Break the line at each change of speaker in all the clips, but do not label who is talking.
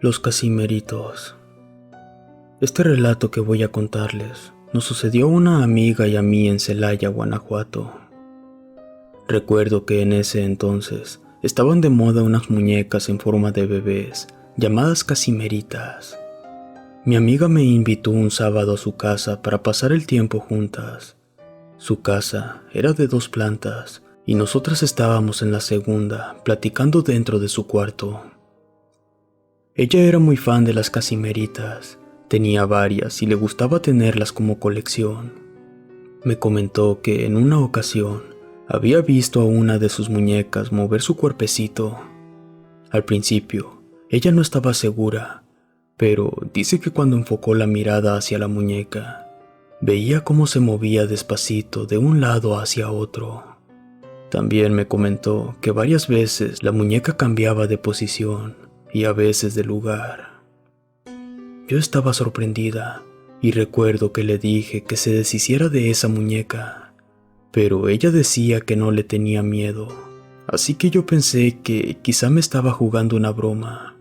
Los Casimeritos. Este relato que voy a contarles nos sucedió a una amiga y a mí en Celaya, Guanajuato. Recuerdo que en ese entonces estaban de moda unas muñecas en forma de bebés llamadas Casimeritas. Mi amiga me invitó un sábado a su casa para pasar el tiempo juntas. Su casa era de 2 plantas y nosotras estábamos en la segunda, platicando dentro de su cuarto. Ella era muy fan de las Casimeritas, tenía varias y le gustaba tenerlas como colección. Me comentó que en una ocasión había visto a una de sus muñecas mover su cuerpecito. Al principio, ella no estaba segura, pero dice que cuando enfocó la mirada hacia la muñeca, veía cómo se movía despacito de un lado hacia otro. También me comentó que varias veces la muñeca cambiaba de posición y a veces de lugar. Yo estaba sorprendida y recuerdo que le dije que se deshiciera de esa muñeca, pero ella decía que no le tenía miedo, así que yo pensé que quizá me estaba jugando una broma,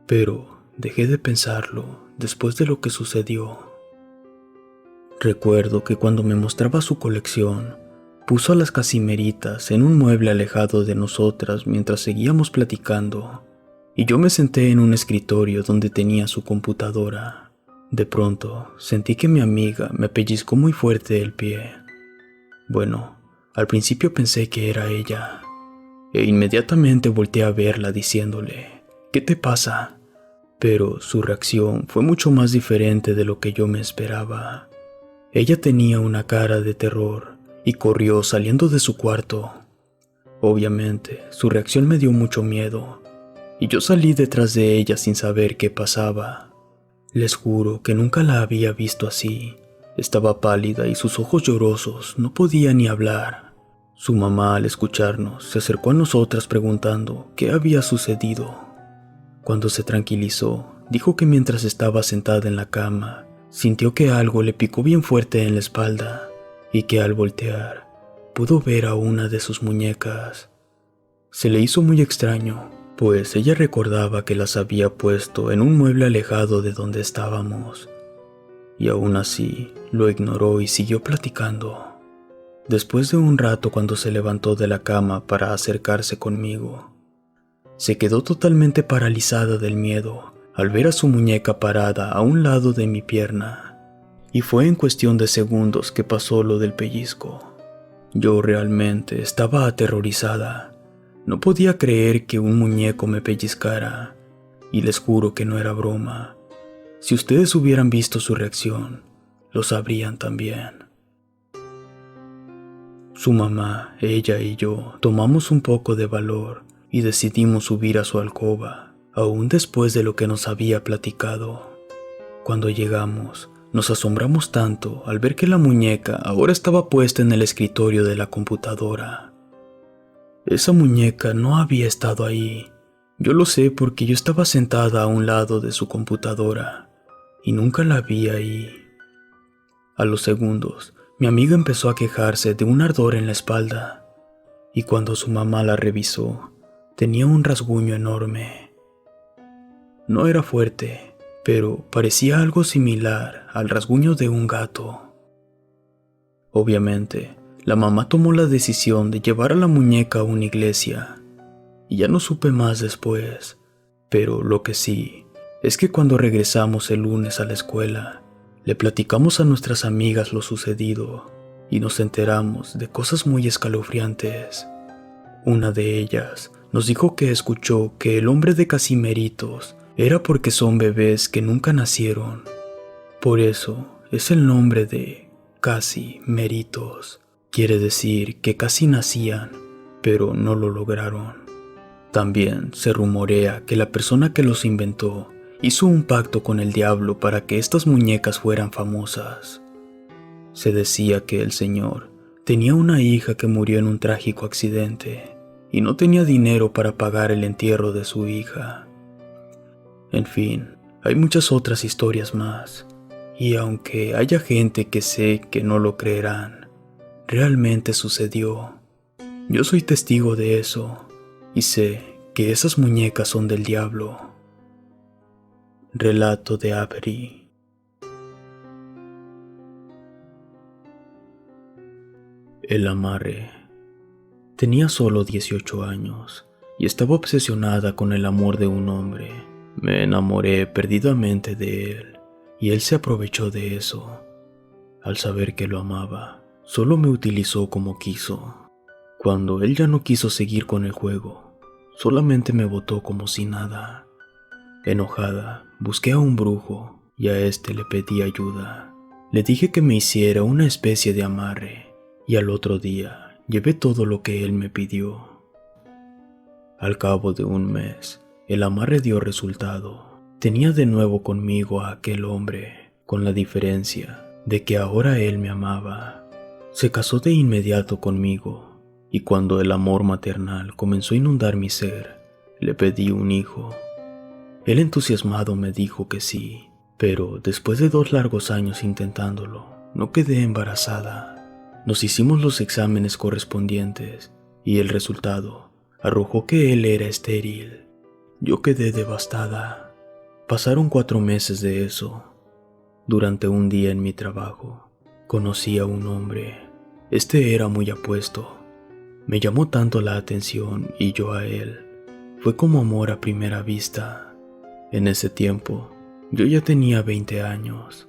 pero dejé de pensarlo después de lo que sucedió. Recuerdo que cuando me mostraba su colección, puso a las Casimeritas en un mueble alejado de nosotras mientras seguíamos platicando, y yo me senté en un escritorio donde tenía su computadora. De pronto, sentí que mi amiga me pellizcó muy fuerte el pie. Bueno, al principio pensé que era ella, e inmediatamente volteé a verla diciéndole, ¿qué te pasa? Pero su reacción fue mucho más diferente de lo que yo me esperaba. Ella tenía una cara de terror y corrió saliendo de su cuarto. Obviamente, su reacción me dio mucho miedo, y yo salí detrás de ella sin saber qué pasaba. Les juro que nunca la había visto así. Estaba pálida y sus ojos llorosos, no podía ni hablar. Su mamá, al escucharnos, se acercó a nosotras preguntando qué había sucedido. Cuando se tranquilizó, dijo que mientras estaba sentada en la cama, sintió que algo le picó bien fuerte en la espalda y que al voltear, pudo ver a una de sus muñecas. Se le hizo muy extraño, pues ella recordaba que las había puesto en un mueble alejado de donde estábamos, y aún así lo ignoró y siguió platicando. Después de un rato, cuando se levantó de la cama para acercarse conmigo, se quedó totalmente paralizada del miedo al ver a su muñeca parada a un lado de mi pierna, y fue en cuestión de segundos que pasó lo del pellizco. Yo realmente estaba aterrorizada. No podía creer que un muñeco me pellizcara, y les juro que no era broma. Si ustedes hubieran visto su reacción, lo sabrían también. Su mamá, ella y yo tomamos un poco de valor y decidimos subir a su alcoba, aún después de lo que nos había platicado. Cuando llegamos, nos asombramos tanto al ver que la muñeca ahora estaba puesta en el escritorio de la computadora. Esa muñeca no había estado ahí. Yo lo sé porque yo estaba sentada a un lado de su computadora y nunca la vi ahí. A los segundos, mi amiga empezó a quejarse de un ardor en la espalda, y cuando su mamá la revisó, tenía un rasguño enorme. No era fuerte, pero parecía algo similar al rasguño de un gato. Obviamente, la mamá tomó la decisión de llevar a la muñeca a una iglesia, y ya no supe más después, pero lo que sí es que cuando regresamos el lunes a la escuela, le platicamos a nuestras amigas lo sucedido y nos enteramos de cosas muy escalofriantes. Una de ellas nos dijo que escuchó que el nombre de Casimeritos era porque son bebés que nunca nacieron. Por eso es el nombre de Casimeritos. Quiere decir que casi nacían, pero no lo lograron. También se rumorea que la persona que los inventó hizo un pacto con el diablo para que estas muñecas fueran famosas. Se decía que el señor tenía una hija que murió en un trágico accidente y no tenía dinero para pagar el entierro de su hija. En fin, hay muchas otras historias más, y aunque haya gente que sé que no lo creerán, realmente sucedió. Yo soy testigo de eso, y sé que esas muñecas son del diablo. Relato de Avery. El amarre. Tenía solo 18 años y estaba obsesionada con el amor de un hombre. Me enamoré perdidamente de él y él se aprovechó de eso. Al saber que lo amaba, solo me utilizó como quiso. Cuando él ya no quiso seguir con el juego, solamente me botó como si nada. Enojada, busqué a un brujo y a este le pedí ayuda. Le dije que me hiciera una especie de amarre y al otro día llevé todo lo que él me pidió. Al cabo de un mes, el amarre dio resultado. Tenía de nuevo conmigo a aquel hombre, con la diferencia de que ahora él me amaba. Se casó de inmediato conmigo y cuando el amor maternal comenzó a inundar mi ser, le pedí un hijo. Él entusiasmado me dijo que sí, pero después de 2 largos años intentándolo, no quedé embarazada. Nos hicimos los exámenes correspondientes y el resultado arrojó que él era estéril. Yo quedé devastada. Pasaron 4 meses de eso. Durante un día en mi trabajo, conocí a un hombre. Este era muy apuesto. Me llamó tanto la atención y yo a él. Fue como amor a primera vista. En ese tiempo, yo ya tenía 20 años.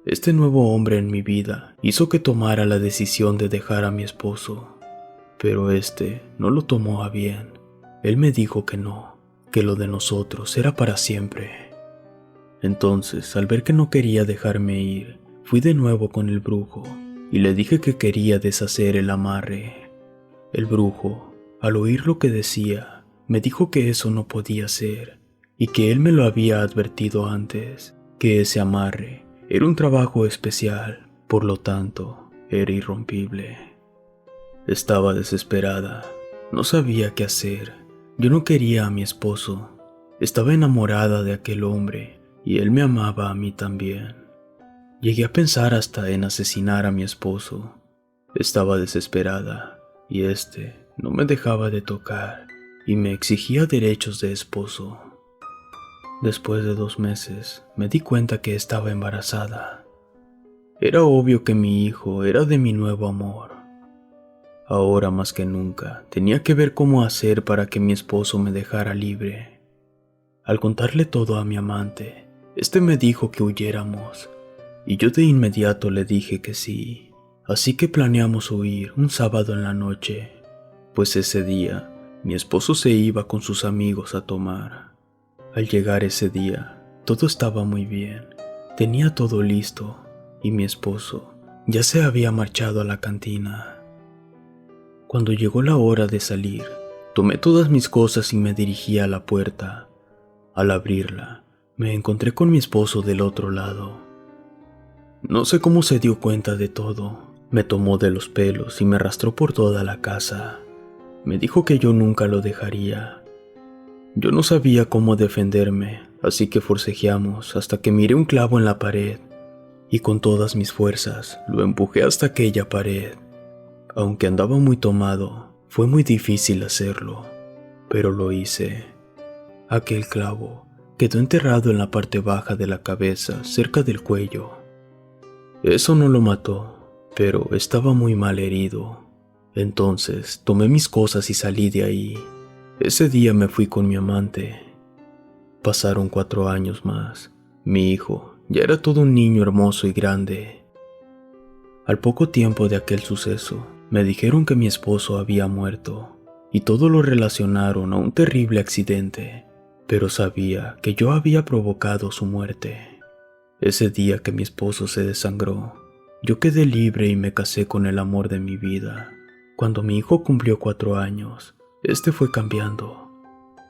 Este nuevo hombre en mi vida hizo que tomara la decisión de dejar a mi esposo, pero este no lo tomó a bien. Él me dijo que no, que lo de nosotros era para siempre. Entonces, al ver que no quería dejarme ir, fui de nuevo con el brujo y le dije que quería deshacer el amarre. El brujo, al oír lo que decía, me dijo que eso no podía ser y que él me lo había advertido antes, que ese amarre era un trabajo especial, por lo tanto, era irrompible. Estaba desesperada, no sabía qué hacer. Yo no quería a mi esposo, estaba enamorada de aquel hombre y él me amaba a mí también. Llegué a pensar hasta en asesinar a mi esposo. Estaba desesperada y este no me dejaba de tocar y me exigía derechos de esposo. Después de 2 meses, me di cuenta que estaba embarazada. Era obvio que mi hijo era de mi nuevo amor. Ahora más que nunca, tenía que ver cómo hacer para que mi esposo me dejara libre. Al contarle todo a mi amante, este me dijo que huyéramos, y yo de inmediato le dije que sí. Así que planeamos huir un sábado en la noche, pues ese día, mi esposo se iba con sus amigos a tomar. Al llegar ese día, todo estaba muy bien. Tenía todo listo y mi esposo ya se había marchado a la cantina. Cuando llegó la hora de salir, tomé todas mis cosas y me dirigí a la puerta. Al abrirla, me encontré con mi esposo del otro lado. No sé cómo se dio cuenta de todo. Me tomó de los pelos y me arrastró por toda la casa. Me dijo que yo nunca lo dejaría. Yo no sabía cómo defenderme, así que forcejeamos hasta que miré un clavo en la pared y con todas mis fuerzas lo empujé hasta aquella pared. Aunque andaba muy tomado, fue muy difícil hacerlo, pero lo hice. Aquel clavo quedó enterrado en la parte baja de la cabeza, cerca del cuello. Eso no lo mató, pero estaba muy mal herido. Entonces tomé mis cosas y salí de ahí. Ese día me fui con mi amante. Pasaron 4 años más. Mi hijo ya era todo un niño hermoso y grande. Al poco tiempo de aquel suceso, me dijeron que mi esposo había muerto, y todo lo relacionaron a un terrible accidente, pero sabía que yo había provocado su muerte. Ese día que mi esposo se desangró, yo quedé libre y me casé con el amor de mi vida. Cuando mi hijo cumplió 4 años, este fue cambiando.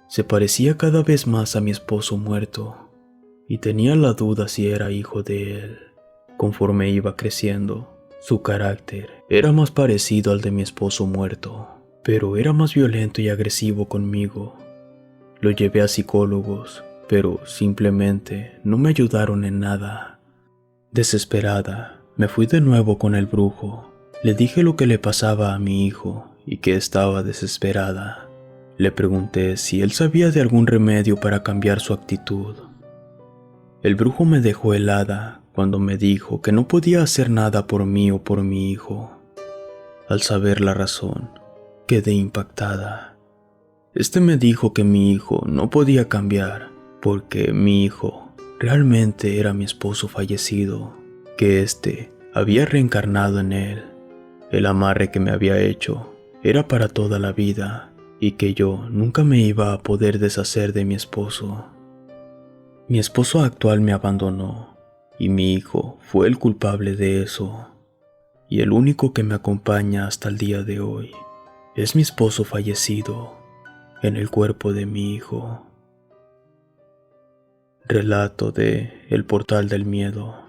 Se parecía cada vez más a mi esposo muerto, y tenía la duda si era hijo de él. Conforme iba creciendo, su carácter era más parecido al de mi esposo muerto, pero era más violento y agresivo conmigo. Lo llevé a psicólogos, pero simplemente no me ayudaron en nada. Desesperada, me fui de nuevo con el brujo. Le dije lo que le pasaba a mi hijo y que estaba desesperada. Le pregunté si él sabía de algún remedio para cambiar su actitud. El brujo me dejó helada cuando me dijo que no podía hacer nada por mí o por mi hijo. Al saber la razón, quedé impactada. Este me dijo que mi hijo no podía cambiar porque mi hijo realmente era mi esposo fallecido, que éste había reencarnado en él. El amarre que me había hecho era para toda la vida y que yo nunca me iba a poder deshacer de mi esposo. Mi esposo actual me abandonó y mi hijo fue el culpable de eso. Y el único que me acompaña hasta el día de hoy es mi esposo fallecido en el cuerpo de mi hijo. Relato de El Portal del Miedo.